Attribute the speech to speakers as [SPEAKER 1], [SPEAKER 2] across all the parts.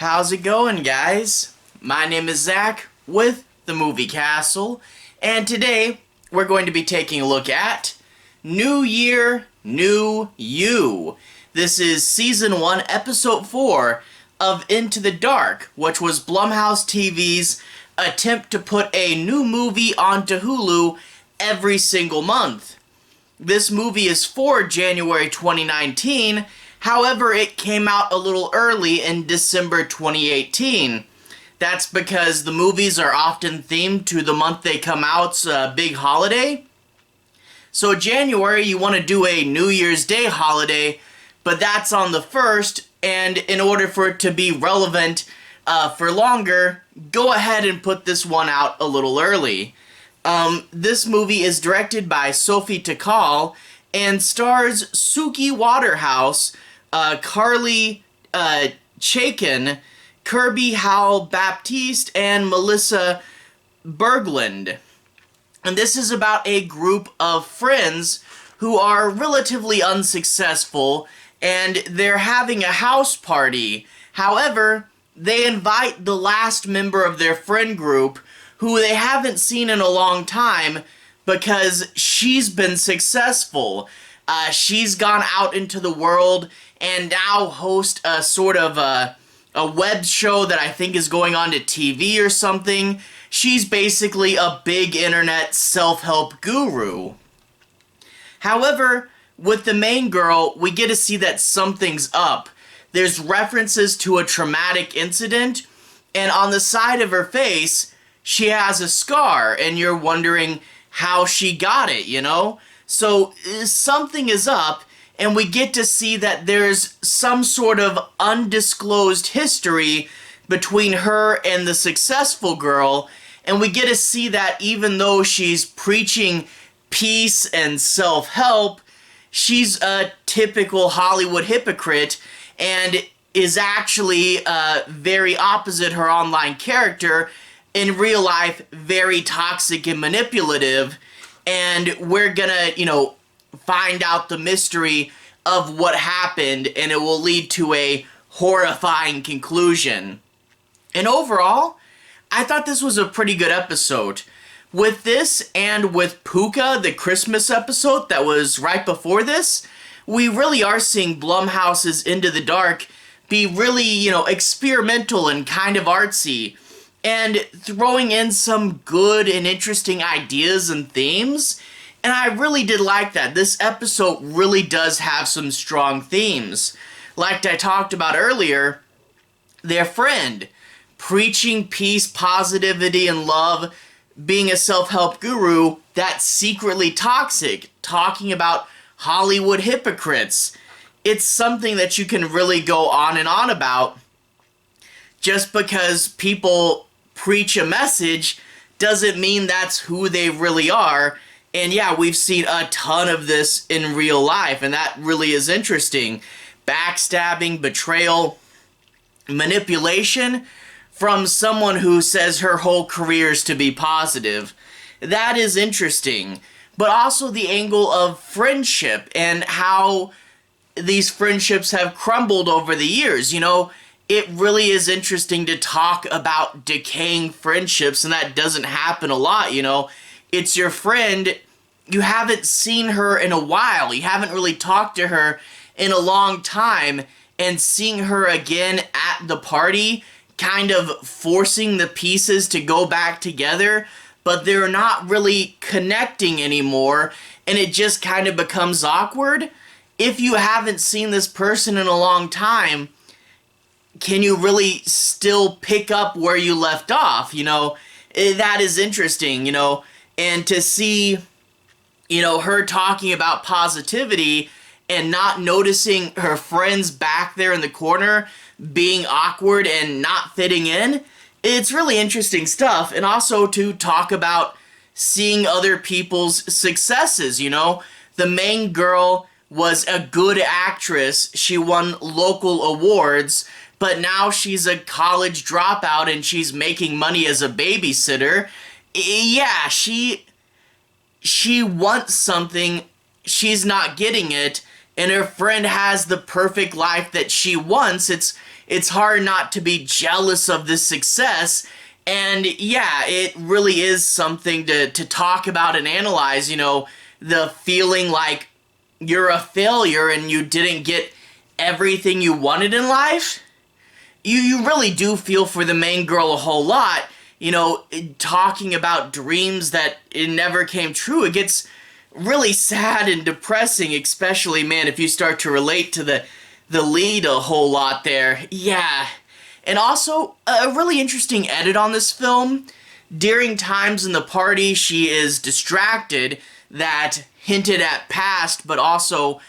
[SPEAKER 1] How's it going, guys? My name is Zach with the Movie Castle, and today we're going to be taking a look at New Year, New You. This is Season 1, Episode 4 of Into the Dark, which was Blumhouse TV's attempt to put a new movie onto Hulu every single month. This movie is for January 2019, however, it came out a little early in December 2018. That's because the movies are often themed to the month they come out's big holiday. So January, you want to do a New Year's Day holiday, but that's on the 1st, and in order for it to be relevant for longer, go ahead and put this one out a little early. This movie is directed by Sophia Takal and stars Suki Waterhouse, Carly Chaikin, Kirby, Howell-Baptiste, and Melissa Bergland. And this is about a group of friends who are relatively unsuccessful, and they're having a house party. However, they invite the last member of their friend group, who they haven't seen in a long time, because she's been successful. She's gone out into the world and now hosts a sort of a web show that I think is going on to TV or something. She's basically a big internet self-help guru. However, with the main girl, we get to see that something's up. There's references to a traumatic incident, and on the side of her face, she has a scar, and you're wondering how she got it, you know? So something is up, and we get to see that there's some sort of undisclosed history between her and the successful girl, and we get to see that even though she's preaching peace and self-help, she's a typical Hollywood hypocrite and is actually very opposite her online character. In real life, very toxic and manipulative, and we're gonna, find out the mystery of what happened, and it will lead to a horrifying conclusion. And overall, I thought this was a pretty good episode. With this, and with Puka, the Christmas episode that was right before this, we really are seeing Blumhouse's Into the Dark be really, experimental and kind of artsy, and throwing in some good and interesting ideas and themes, and I really did like that. This episode really does have some strong themes. Like I talked about earlier, their friend, preaching peace, positivity, and love, being a self-help guru that's secretly toxic, talking about Hollywood hypocrites. It's something that you can really go on and on about. Just because people preach a message doesn't mean that's who they really are. And yeah, we've seen a ton of this in real life, and that really is interesting. Backstabbing, betrayal, manipulation from someone who says her whole career is to be positive. That is interesting. But also the angle of friendship and how these friendships have crumbled over the years, It really is interesting to talk about decaying friendships, and that doesn't happen a lot, It's your friend, you haven't seen her in a while, you haven't really talked to her in a long time, and seeing her again at the party, kind of forcing the pieces to go back together, but they're not really connecting anymore, and it just kind of becomes awkward. If you haven't seen this person in a long time, can you really still pick up where you left off, That is interesting, and to see, her talking about positivity and not noticing her friends back there in the corner being awkward and not fitting in, it's really interesting stuff. And also to talk about seeing other people's successes, The main girl was a good actress, she won local awards, but now she's a college dropout and she's making money as a babysitter. Yeah, she wants something, she's not getting it, and her friend has the perfect life that she wants, it's hard not to be jealous of this success. And yeah, it really is something to talk about and analyze, you know, the feeling like you're a failure and you didn't get everything you wanted in life. You really do feel for the main girl a whole lot, you know, talking about dreams that it never came true. It gets really sad and depressing, especially, man, if you start to relate to the lead a whole lot there. Yeah. And also, a really interesting edit on this film. During times in the party, she is distracted, that hinted at past, but also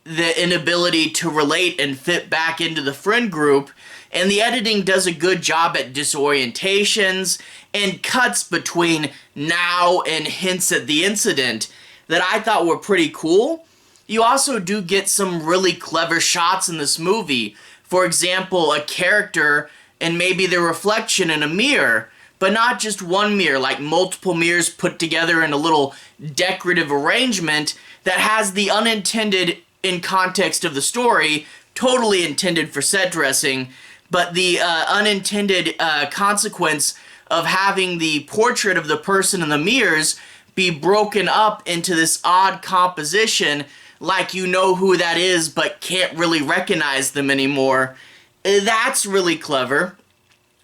[SPEAKER 1] the inability to relate and fit back into the friend group. And the editing does a good job at disorientations and cuts between now and hints at the incident that I thought were pretty cool. You also do get some really clever shots in this movie. For example, a character and maybe their reflection in a mirror, but not just one mirror, like multiple mirrors put together in a little decorative arrangement that has the unintended, in context of the story, totally intended for set dressing, but the unintended consequence of having the portrait of the person in the mirrors be broken up into this odd composition, like you know who that is but can't really recognize them anymore. That's really clever.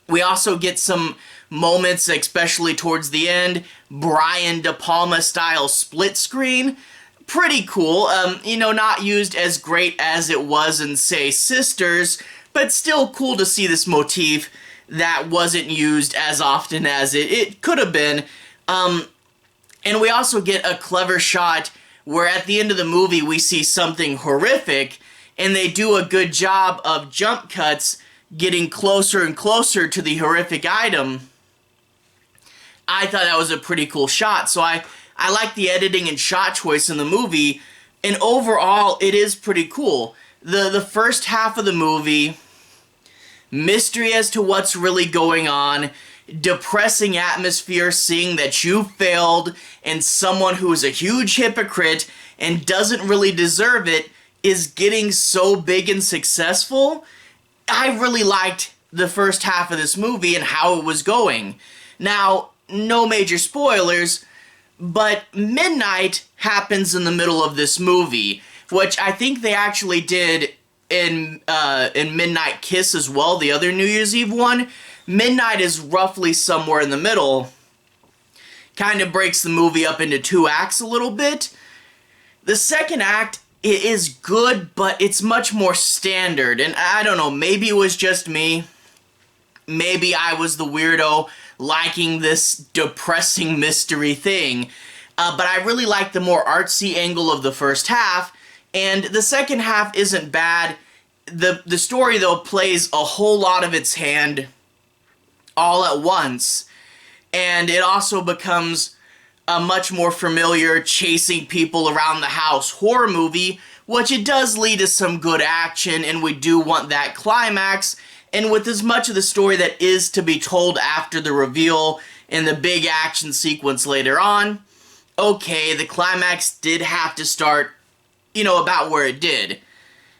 [SPEAKER 1] We also get some moments, especially towards the end, Brian De Palma style split screen. Pretty cool. You know, not used as great as it was in, say, Sisters, but still cool to see this motif that wasn't used as often as it could have been. And we also get a clever shot where at the end of the movie we see something horrific, and they do a good job of jump cuts getting closer and closer to the horrific item. I thought that was a pretty cool shot, so I like the editing and shot choice in the movie, and overall it is pretty cool. The first half of the movie, mystery as to what's really going on, depressing atmosphere seeing that you failed and someone who is a huge hypocrite and doesn't really deserve it is getting so big and successful. I really liked the first half of this movie and how it was going. Now, no major spoilers, but midnight happens in the middle of this movie, which I think they actually did in Midnight Kiss as well, the other New Year's Eve one. Midnight is roughly somewhere in the middle. Kind of breaks the movie up into two acts a little bit. The second act, it is good, but it's much more standard. And I don't know, maybe it was just me. Maybe I was the weirdo liking this depressing mystery thing. But I really like the more artsy angle of the first half. And the second half isn't bad. The story, though, plays a whole lot of its hand all at once, and it also becomes a much more familiar chasing people around the house horror movie, which it does lead to some good action, and we do want that climax, and with as much of the story that is to be told after the reveal and the big action sequence later on, okay, the climax did have to start, you know, about where it did.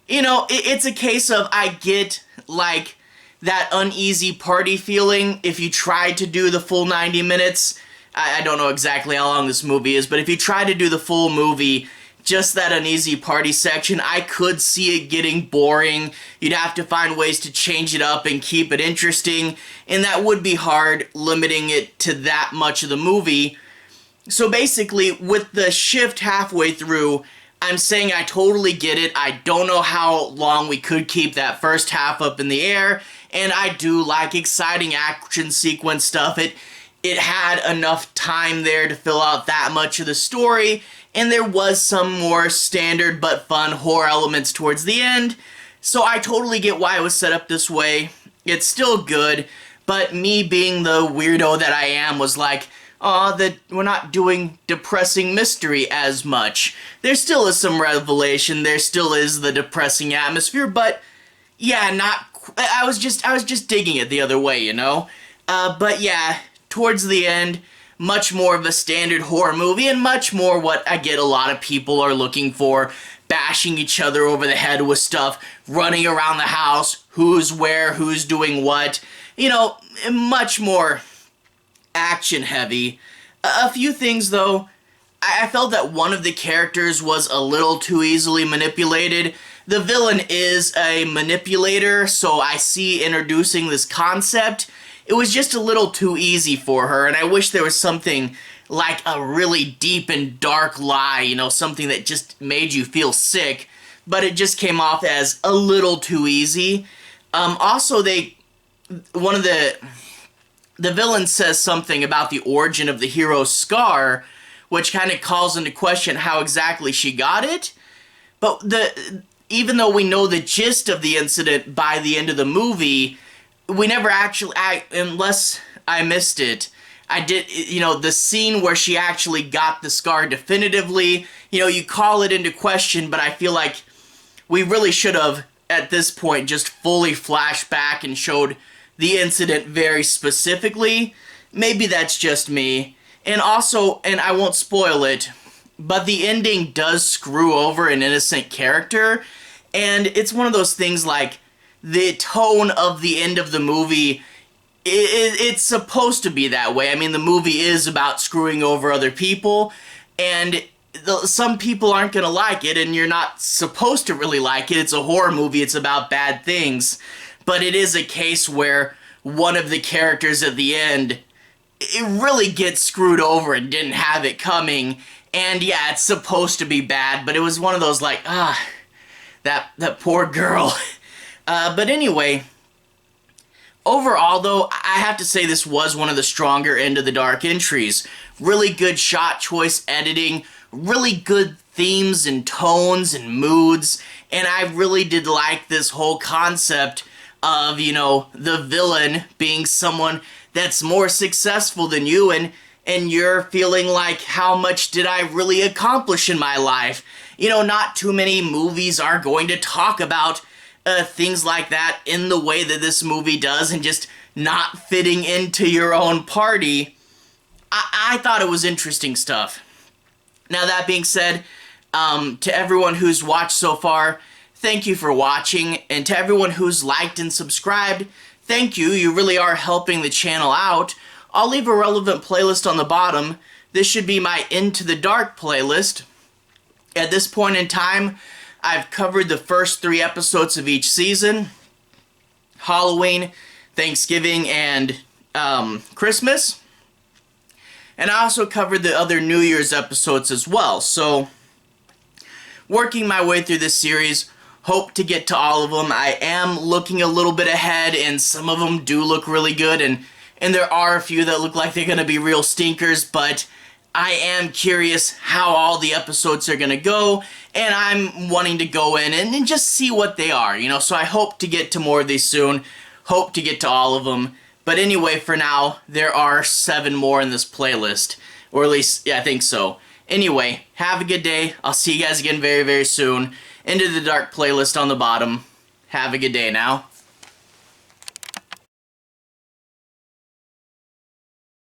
[SPEAKER 1] You know, it's a case of, I get, like, that uneasy party feeling if you try to do the full 90 minutes. I don't know exactly how long this movie is, but if you try to do the full movie, just that uneasy party section, I could see it getting boring. You'd have to find ways to change it up and keep it interesting, and that would be hard, limiting it to that much of the movie. So basically, with the shift halfway through, I'm saying I totally get it. I don't know how long we could keep that first half up in the air, and I do like exciting action sequence stuff. It had enough time there to fill out that much of the story, and there was some more standard but fun horror elements towards the end, so I totally get why it was set up this way. It's still good, but me being the weirdo that I am was like, aw, that we're not doing depressing mystery as much. There still is some revelation, there still is the depressing atmosphere, but yeah, I was just digging it the other way, you know? But yeah, towards the end, much more of a standard horror movie, and much more what I get a lot of people are looking for. bashing each other over the head with stuff, running around the house, who's where, who's doing what. You know, much more action heavy. A few things though, I felt that one of the characters was a little too easily manipulated. The villain is a manipulator, so I see introducing this concept. It was just a little too easy for her, and I wish there was something like a really deep and dark lie, you know, something that just made you feel sick, but it just came off as a little too easy. Also, one of the villain says something about the origin of the hero's scar, which kind of calls into question how exactly she got it. But even though we know the gist of the incident by the end of the movie, we never actually, unless I missed it, I did, you know, the scene where she actually got the scar definitively, you know, you call it into question, but I feel like we really should have, at this point, just fully flashed back and showed the incident very specifically. Maybe that's just me. And also, and I won't spoil it, but the ending does screw over an innocent character, and it's one of those things like, the tone of the end of the movie, it's supposed to be that way. I mean, the movie is about screwing over other people, and some people aren't going to like it, and you're not supposed to really like it. It's a horror movie, it's about bad things, but it is a case where one of the characters at the end, it really gets screwed over and didn't have it coming, and yeah, it's supposed to be bad, but it was one of those like, that poor girl. But anyway, overall though, I have to say this was one of the stronger End of the Dark entries. Really good shot choice editing, really good themes and tones and moods, and I really did like this whole concept of, you know, the villain being someone that's more successful than you, and you're feeling like, how much did I really accomplish in my life? You know, not too many movies are going to talk about things like that in the way that this movie does, and just not fitting into your own party. I thought it was interesting stuff. Now, that being said, to everyone who's watched so far, thank you for watching, and to everyone who's liked and subscribed, thank you. You really are helping the channel out. I'll leave a relevant playlist on the bottom. This should be my Into the Dark playlist. At this point in time, I've covered the first 3 episodes of each season: Halloween, Thanksgiving, and Christmas. And I also covered the other New Year's episodes as well. So, working my way through this series, hope to get to all of them. I am looking a little bit ahead, and some of them do look really good, and there are a few that look like they're going to be real stinkers, but I am curious how all the episodes are going to go, and I'm wanting to go in and just see what they are, you know, so I hope to get to more of these soon, hope to get to all of them, but anyway, for now, there are 7 more in this playlist, or at least, yeah, I think so. Anyway, have a good day, I'll see you guys again very, very soon. Into the Dark playlist on the bottom. Have a good day now.